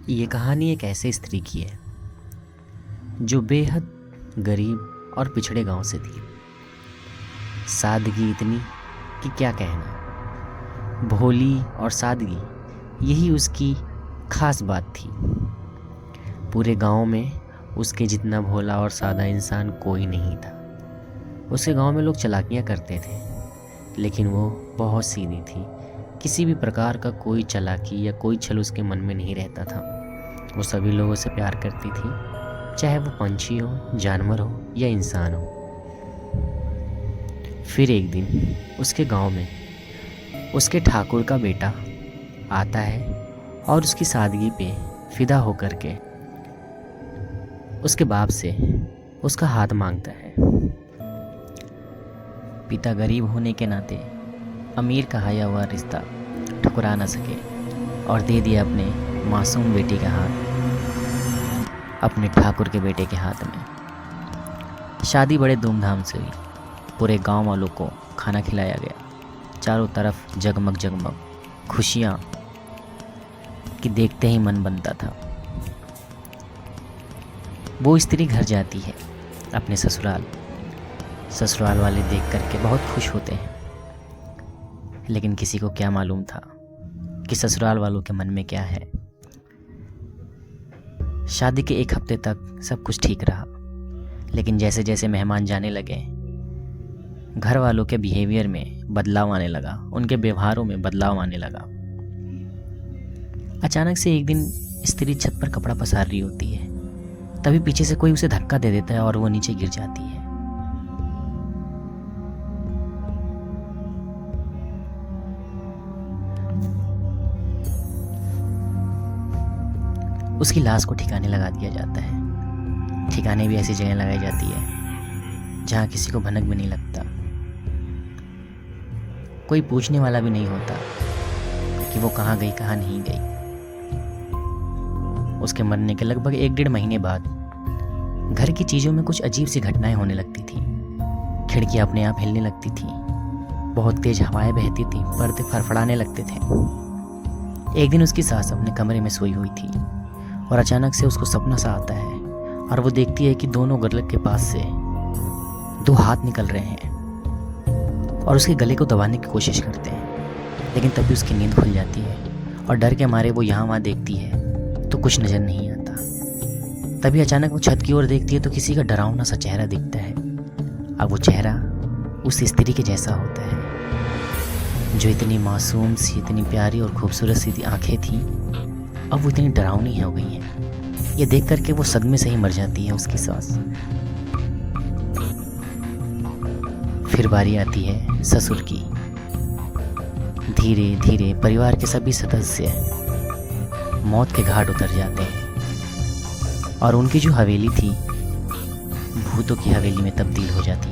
ये कहानी एक ऐसे स्त्री की है जो बेहद गरीब और पिछड़े गांव से थी। सादगी इतनी कि क्या कहना। भोली और सादगी यही उसकी खास बात थी। पूरे गांव में उसके जितना भोला और सादा इंसान कोई नहीं था। उसके गांव में लोग चालाकियां करते थे, लेकिन वो बहुत सीधी थी। किसी भी प्रकार का कोई चालाकी या कोई छल उसके मन में नहीं रहता था। वो सभी लोगों से प्यार करती थी, चाहे वो पंछी हो, जानवर हो या इंसान हो। फिर एक दिन उसके गांव में उसके ठाकुर का बेटा आता है और उसकी सादगी पे फिदा होकर के उसके बाप से उसका हाथ मांगता है। पिता गरीब होने के नाते अमीर कहाया हुआ रिश्ता ठुकरा न सके और दे दिया अपने मासूम बेटी का हाथ अपने ठाकुर के बेटे के हाथ में। शादी बड़े धूमधाम से हुई। पूरे गांव वालों को खाना खिलाया गया। चारों तरफ जगमग जगमग खुशियाँ कि देखते ही मन बनता था। वो स्त्री घर जाती है अपने ससुराल। ससुराल वाले देख करके बहुत खुश होते हैं, लेकिन किसी को क्या मालूम था कि ससुराल वालों के मन में क्या है। शादी के एक हफ्ते तक सब कुछ ठीक रहा, लेकिन जैसे जैसे मेहमान जाने लगे घर वालों के बिहेवियर में बदलाव आने लगा, उनके व्यवहारों में बदलाव आने लगा। अचानक से एक दिन स्त्री छत पर कपड़ा पसार रही होती है, तभी पीछे से कोई उसे धक्का दे देता है और वो नीचे गिर जाती है। उसकी लाश को ठिकाने लगा दिया जाता है। ठिकाने भी ऐसी जगह लगाई जाती है जहाँ किसी को भनक भी नहीं लगता। कोई पूछने वाला भी नहीं होता कि वो कहाँ गई कहाँ नहीं गई। उसके मरने के लगभग 1-1.5 महीने बाद घर की चीज़ों में कुछ अजीब सी घटनाएं होने लगती थी। खिड़कियाँ अपने आप हिलने लगती थी, बहुत तेज हवाएं बहती थी, पर्दे फड़फड़ाने लगते थे। एक दिन उसकी सास अपने कमरे में सोई हुई थी और अचानक से उसको सपना सा आता है और वो देखती है कि दोनों गले के पास से 2 हाथ निकल रहे हैं और उसके गले को दबाने की कोशिश करते हैं, लेकिन तभी उसकी नींद खुल जाती है और डर के मारे वो यहाँ वहाँ देखती है तो कुछ नज़र नहीं आता। तभी अचानक वो छत की ओर देखती है तो किसी का डरावना सा चेहरा दिखता है। अब वो चेहरा उस स्त्री के जैसा होता है जो इतनी मासूम सी, इतनी प्यारी और खूबसूरत सी आंखें थी, अब वो इतनी डरावनी हो गई है। ये देख करके वो सदमे से ही मर जाती है उसकी सास। फिर बारी आती है ससुर की। धीरे धीरे परिवार के सभी सदस्य मौत के घाट उतर जाते हैं और उनकी जो हवेली थी भूतों की हवेली में तब्दील हो जाती है।